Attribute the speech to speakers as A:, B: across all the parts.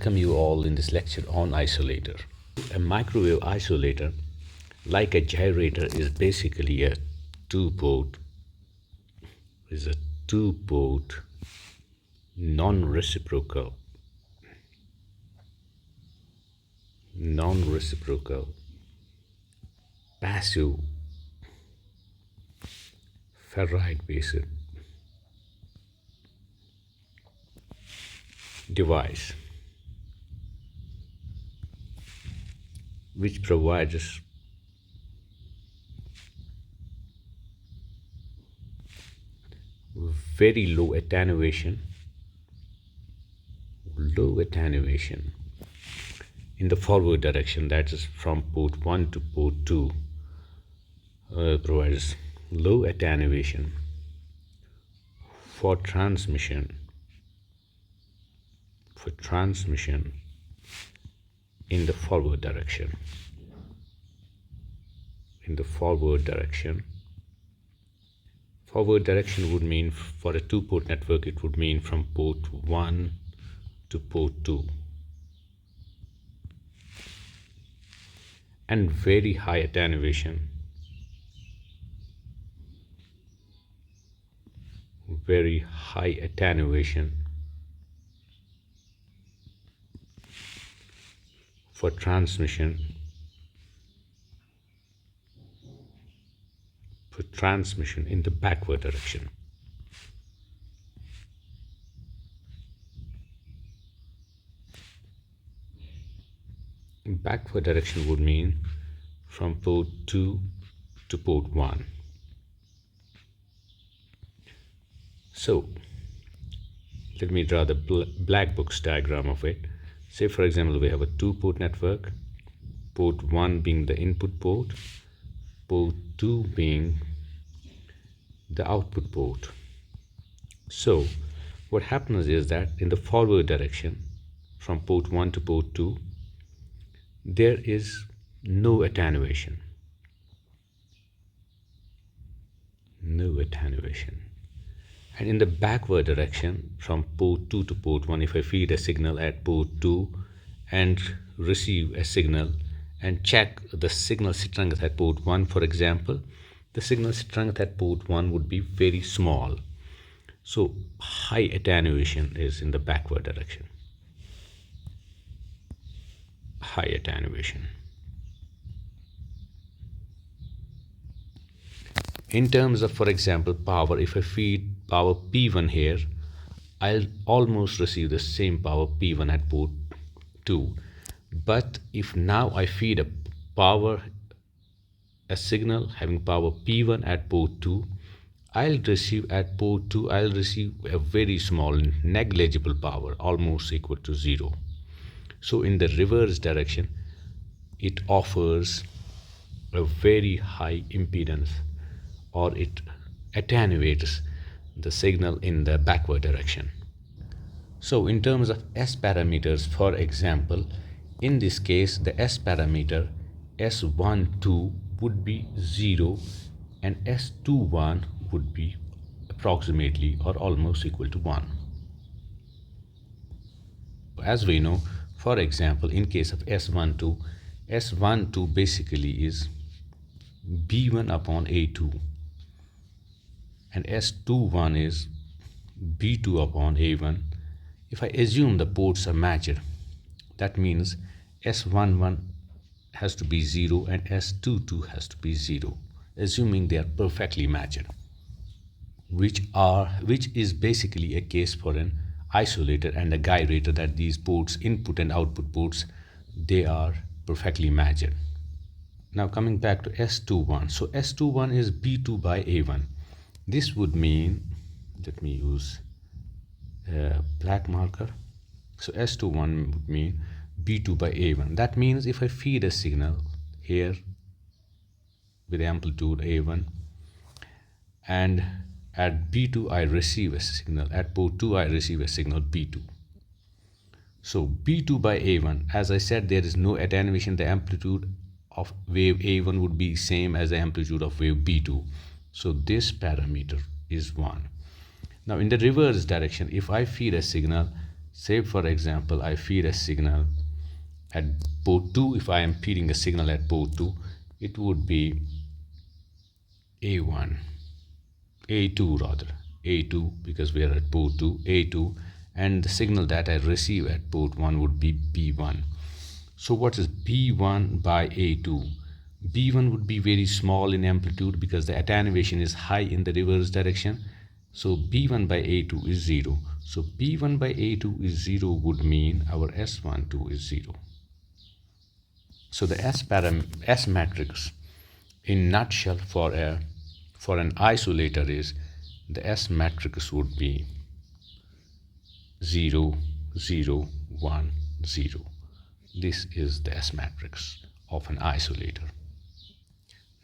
A: welcome you all in this lecture on isolator. A microwave isolator, like a gyrator, is basically a two-port non-reciprocal passive ferrite-based device which provides very low attenuation in the forward direction, that is from port 1 to port 2. Provides low attenuation for transmission in the forward direction. Forward direction would mean, for a two-port network, it would mean from port 1 to port 2. And very high attenuation, for transmission in the backward direction. Backward direction would mean from port 2 to port 1. So let me draw the black box diagram of it. Say, for example, we have a two-port network, port 1 being the input port, port 2 being the output port. So what happens is that in the forward direction, from port 1 to port 2, there is no attenuation. And in the backward direction, from port 2 to port 1, if I feed a signal at port 2 and receive a signal and check the signal strength at port 1, for example, the signal strength at port 1 would be very small. So high attenuation is in the backward direction. High attenuation. In terms of, for example, power, if I feed power P1 here, I'll almost receive the same power P1 at port 2. But if now I feed a signal having power P1 at port 2, I'll receive at port 2, I'll receive a very small, negligible power, almost equal to 0. So in the reverse direction, it offers a very high impedance, or it attenuates the signal in the backward direction. So in terms of S parameters, for example, in this case, the S parameter S12 would be 0 and S21 would be approximately or almost equal to 1. As we know, for example, in case of S12 basically is B1 upon A2, and S21 is B2 upon A1. If I assume the ports are matched, that means S11 has to be 0 and S22 has to be 0, assuming they are perfectly matched, which is basically a case for an isolator and a gyrator, that these ports, input and output ports, they are perfectly matched. Now coming back to S21, so S21 is B2 by A1. This would mean, let me use a black marker. So S21 would mean B2 by A1. That means if I feed a signal here with amplitude A1, and at B2 I receive a signal, at port 2 I receive a signal B2. So B2 by A1, as I said, there is no attenuation. The amplitude of wave A1 would be same as the amplitude of wave B2. So this parameter is 1. Now in the reverse direction, if I feed a signal Say for example, I feed a signal at port 2. If I am feeding a signal at port 2, it would be A1, A2 rather, A2, because we are at port 2, A2, and the signal that I receive at port 1 would be B1. So what is B1 by A2? B1 would be very small in amplitude because the attenuation is high in the reverse direction. So B1 by A2 is 0. So B1 by A2 is 0 would mean our S12 is 0. So the S matrix in nutshell for an isolator is the S matrix would be 0, 0, 1, 0. This is the S matrix of an isolator.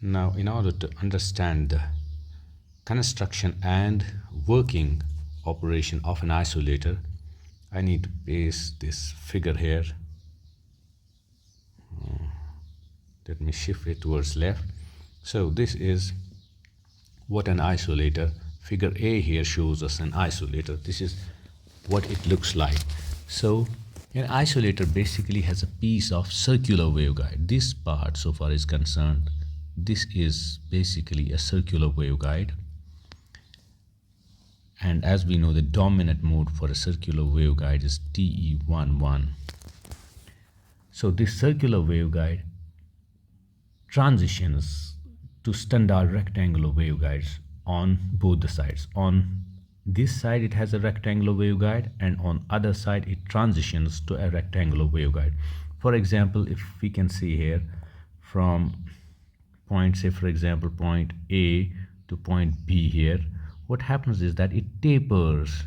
A: Now, in order to understand the construction and working operation of an isolator, I need to paste this figure here. Let me shift it towards left. So this is what an isolator, figure A here shows us an isolator. This is what it looks like. So an isolator basically has a piece of circular waveguide. This part so far is concerned, this is basically a circular waveguide. And as we know, the dominant mode for a circular waveguide is TE11. So this circular waveguide transitions to standard rectangular waveguides on both the sides. On this side it has a rectangular waveguide, and on other side it transitions to a rectangular waveguide. For example, if we can see here from point, say for example point A to point B here, what happens is that it tapers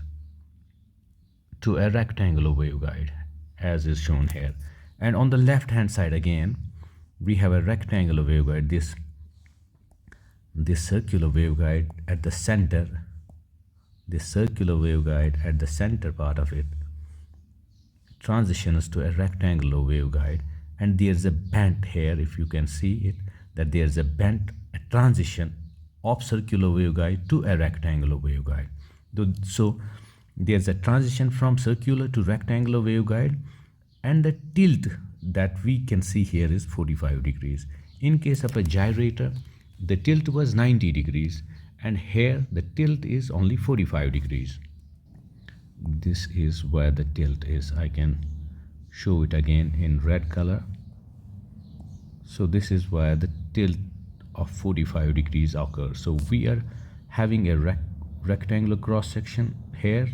A: to a rectangular waveguide as is shown here. And on the left hand side again we have a rectangular waveguide. This circular waveguide at the center, this circular waveguide at the center part of it transitions to a rectangular waveguide, and there's a bent here. If you can see it, that there's a bent, a transition of circular waveguide to a rectangular waveguide. So there's a transition from circular to rectangular waveguide, and the tilt that we can see here is 45 degrees. In case of a gyrator, the tilt was 90 degrees, and here the tilt is only 45 degrees. This is where the tilt is. I can show it again in red color. So this is where the tilt of 45 degrees occurs. So we are having a rectangular cross section here.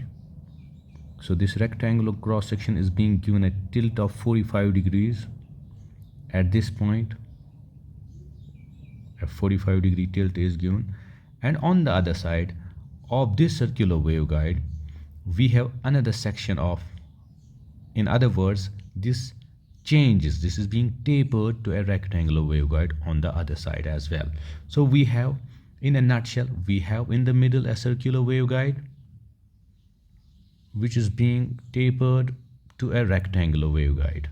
A: So this rectangular cross section is being given a tilt of 45 degrees at this point. A 45 degree tilt is given, and on the other side of this circular waveguide we have another section of, in other words, this changes, this is being tapered to a rectangular waveguide on the other side as well. So we have, in a nutshell, we have in the middle a circular waveguide which is being tapered to a rectangular waveguide,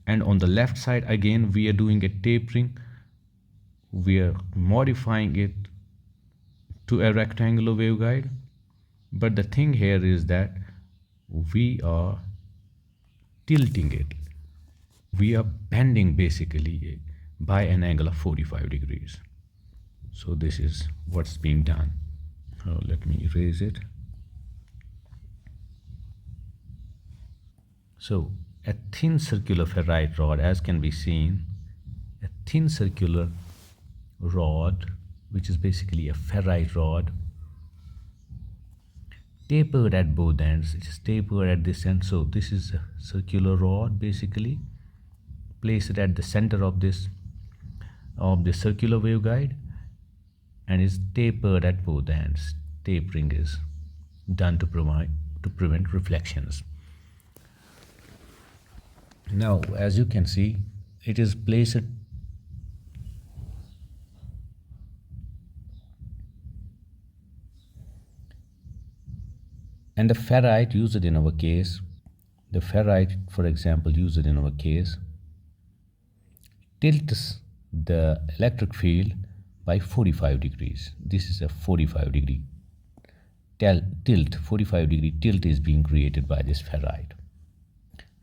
A: and on the left side again we are doing a tapering, we are modifying it to a rectangular waveguide. But the thing here is that we are tilting it, we are bending basically by an angle of 45 degrees. So this is what's being done. Let me erase it. So a thin circular ferrite rod, as can be seen, a thin circular rod which is basically a ferrite rod, tapered at both ends. It is tapered at this end. So this is a circular rod basically placed at the center of this circular waveguide, and is tapered at both ends. Tapering is done to prevent reflections. Now, as you can see, it is placed and the ferrite used in our case, the ferrite, for example, used in our case, tilts the electric field by 45 degrees. This is a 45 degree tilt, 45-degree tilt is being created by this ferrite.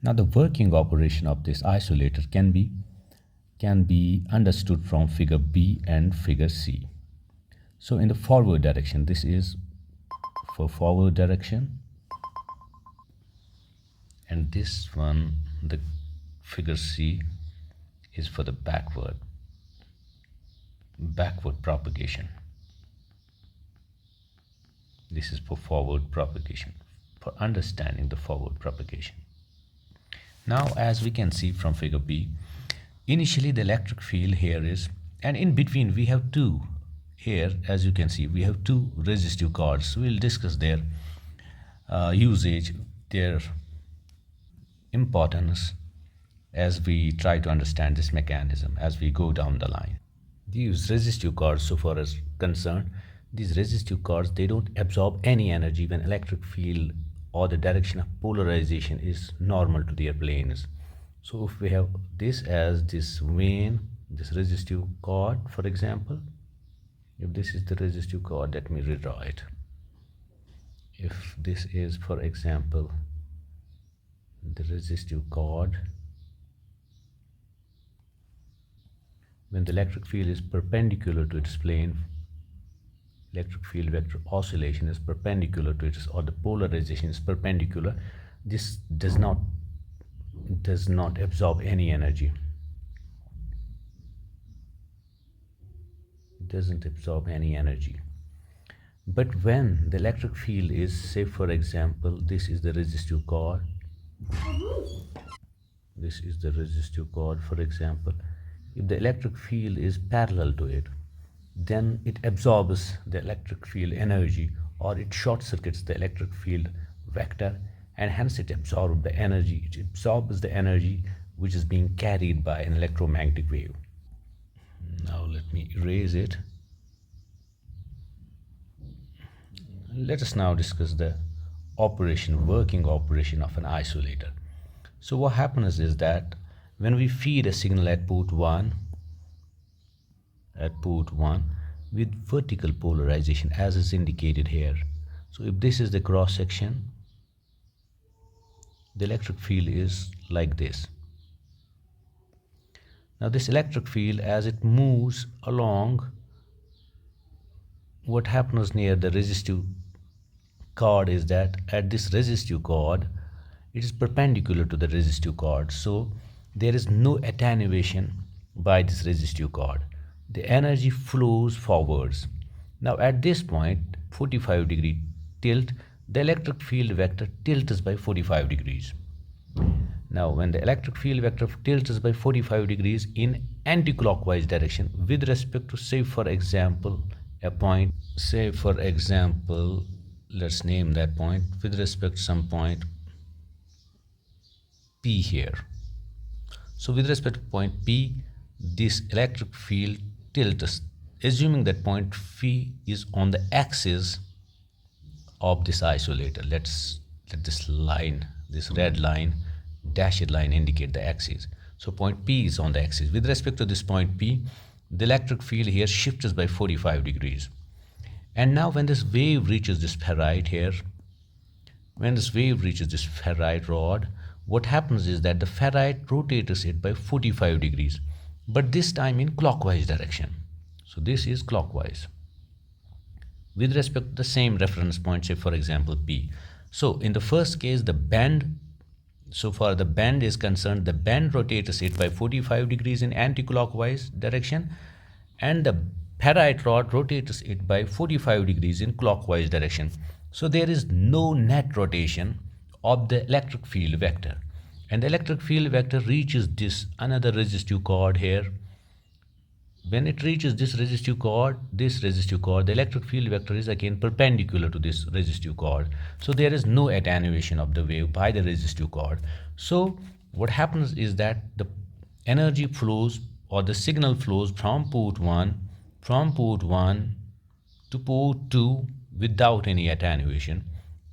A: Now the working operation of this isolator can be understood from figure B and figure C. So in the forward direction, this is for forward direction, and this one, the figure C, is for the backward propagation. This is for forward propagation, for understanding the forward propagation. Now as we can see from figure B, initially the electric field here is, and in between we have two, here as you can see we have two resistive cords. We'll discuss their usage, their importance as we try to understand this mechanism as we go down the line. These resistive cords, so far as concerned, these resistive cords, they don't absorb any energy when electric field or the direction of polarization is normal to their planes. So if we have this as this vein, this resistive cord, for example, if this is the resistive cord, let me redraw it. If this is, for example, the resistive cord, when the electric field is perpendicular to its plane, electric field vector oscillation is perpendicular to its, or the polarization is perpendicular, this does not absorb any energy. It doesn't absorb any energy. But when the electric field is, say for example, this is the resistive cord, this is the resistive cord, for example, if the electric field is parallel to it, then it absorbs the electric field energy, or it short circuits the electric field vector, and hence it absorbs the energy. It absorbs the energy which is being carried by an electromagnetic wave. Now let me erase it. Let us now discuss the working operation of an isolator. So what happens is that when we feed a signal at port 1 with vertical polarization as is indicated here, so if this is the cross section, the electric field is like this. Now this electric field, as it moves along, what happens near the resistive cord is that at this resistive cord, it is perpendicular to the resistive cord, so there is no attenuation by this resistive cord. The energy flows forwards. Now at this point, 45-degree tilt, the electric field vector tilts by 45 degrees. Now when the electric field vector tilts by 45 degrees in anti-clockwise direction with respect to, say for example, a point, say for example, let's name that point with respect to some point P here. So with respect to point P, this electric field tilts, assuming that point P is on the axis of this isolator. Let this line, this red line, dashed line, indicate the axis. So point P is on the axis. With respect to this point P, the electric field here shifts by 45 degrees. And now when this wave reaches this ferrite here, when this wave reaches this ferrite rod, what happens is that the ferrite rotates it by 45 degrees, but this time in clockwise direction. So this is clockwise with respect to the same reference point, say for example P. So in the first case, the bend, so far the bend is concerned, the bend rotates it by 45 degrees in anti-clockwise direction, and the ferrite rod rotates it by 45 degrees in clockwise direction. So there is no net rotation of the electric field vector, and the electric field vector reaches this another resistive cord here. When it reaches this resistive cord, the electric field vector is again perpendicular to this resistive cord. So there is no attenuation of the wave by the resistive cord. So what happens is that the energy flows, or the signal flows from port 1 to port 2 without any attenuation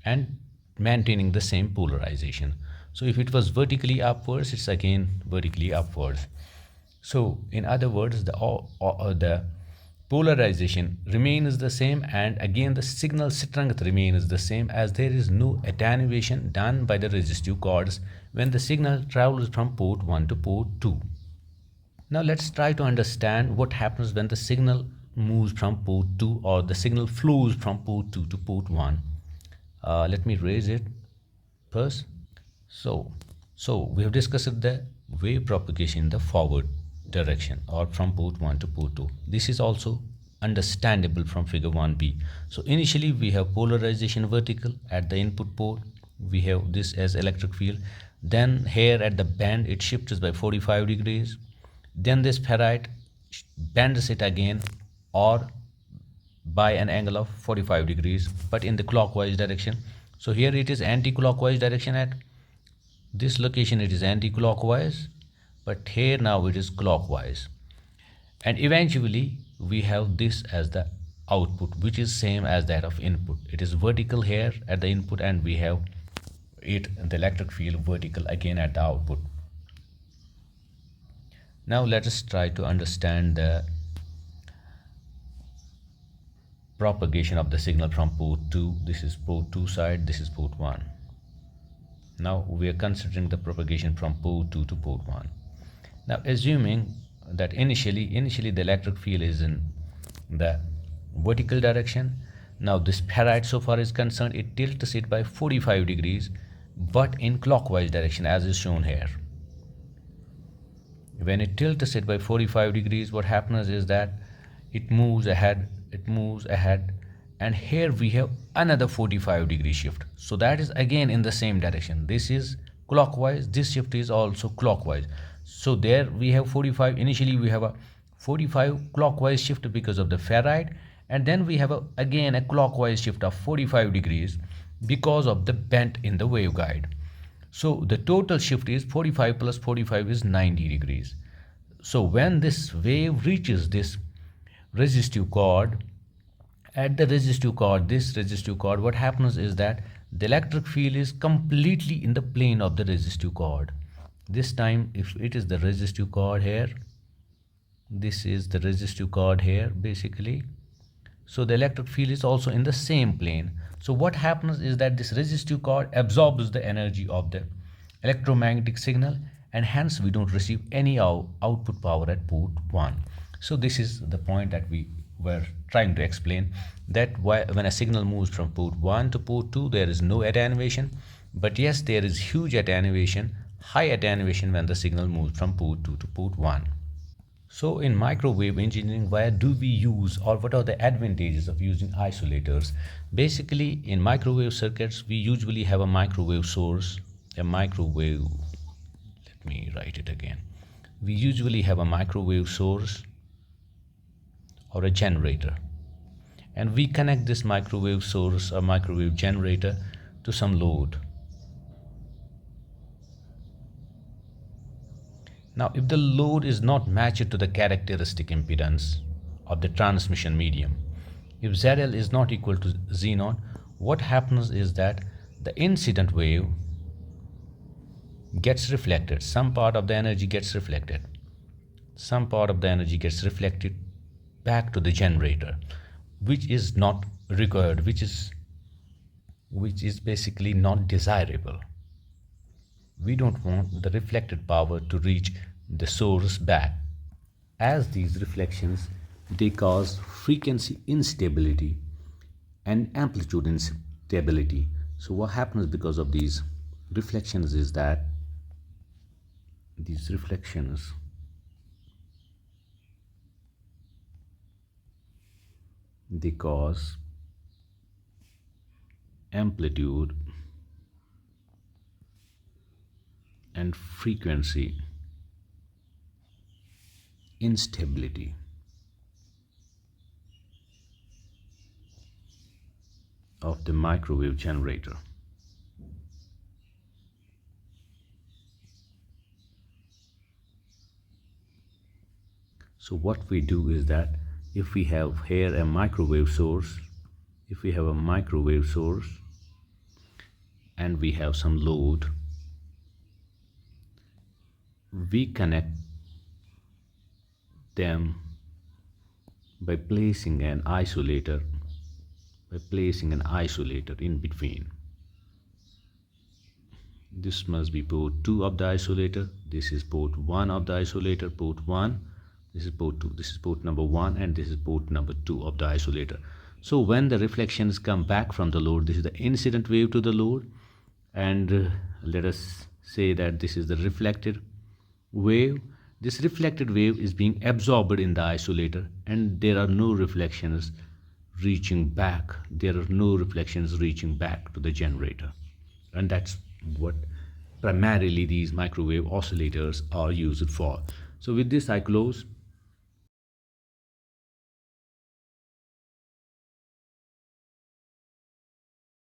A: and maintaining the same polarization. So if it was vertically upwards, it's again vertically upwards. So in other words, the polarization remains the same, and again the signal strength remains the same, as there is no attenuation done by the resistive cords when the signal travels from port 1 to port 2. Now let's try to understand what happens when the signal moves from port 2, or the signal flows from port 2 to port 1. Let me raise it first. So we have discussed the wave propagation in the forward direction, or from port 1 to port 2. This is also understandable from figure 1b. So initially we have polarization vertical at the input port. We have this as electric field. Then here at the bend it shifts by 45 degrees. Then this ferrite bends it again, or by an angle of 45 degrees, but in the clockwise direction. So here it is anti-clockwise direction. At this location it is anti-clockwise, but here now it is clockwise. And eventually we have this as the output, which is same as that of input. It is vertical here at the input, and we have the electric field vertical again at the output. Now let us try to understand the propagation of the signal from port 2. This is port 2 side, this is port 1. Now we are considering the propagation from port 2 to port 1. Now assuming that initially the electric field is in the vertical direction. Now this ferrite, so far is concerned, it tilts it by 45 degrees, but in clockwise direction as is shown here. When it tilts it by 45 degrees, what happens is that it moves ahead, and here we have another 45 degree shift. So that is again in the same direction. This is clockwise, this shift is also clockwise. So there we have 45. Initially we have a 45 clockwise shift because of the ferrite, and then we have again a clockwise shift of 45 degrees because of the bend in the waveguide. So the total shift is 45 plus 45 is 90 degrees. So when this wave reaches this resistive cord, at the resistive cord, what happens is that the electric field is completely in the plane of the resistive cord. This time, if it is the resistive cord here, this is the resistive cord here basically. So the electric field is also in the same plane. So what happens is that this resistive cord absorbs the energy of the electromagnetic signal, and hence we don't receive any output power at port 1. So this is the point that we were trying to explain, that when a signal moves from port 1 to port 2, there is no attenuation, but yes, there is huge attenuation, high attenuation when the signal moves from port 2 to port 1. So in microwave engineering, why do we use, or what are the advantages of using isolators? Basically in microwave circuits we usually have a microwave source, let me write it again. We usually have a microwave source or a generator, and we connect this microwave source or microwave generator to some load. Now if the load is not matched to the characteristic impedance of the transmission medium, if ZL is not equal to Z0, what happens is that the incident wave gets reflected. Some part of the energy gets reflected. Back to the generator, which is not required, which is basically not desirable. We don't want the reflected power to reach the source back, as these reflections, they cause frequency instability and amplitude instability. So what happens because of these reflections is that these reflections they cause amplitude and frequency instability. Of the microwave generator. So what we do is that if we have here a microwave source, and we have some load, we connect them by placing an isolator in between. This must be port 2 of the isolator. This is port 1 of the isolator, port 1. This is port 2. This is port number 1 and this is port number 2 of the isolator. So when the reflections come back from the load, this is the incident wave to the load, and let us say that this is the reflected wave. This reflected wave is being absorbed in the isolator, and there are no reflections reaching back. There are no reflections reaching back to the generator, and that's what primarily these microwave oscillators are used for. So with this I close.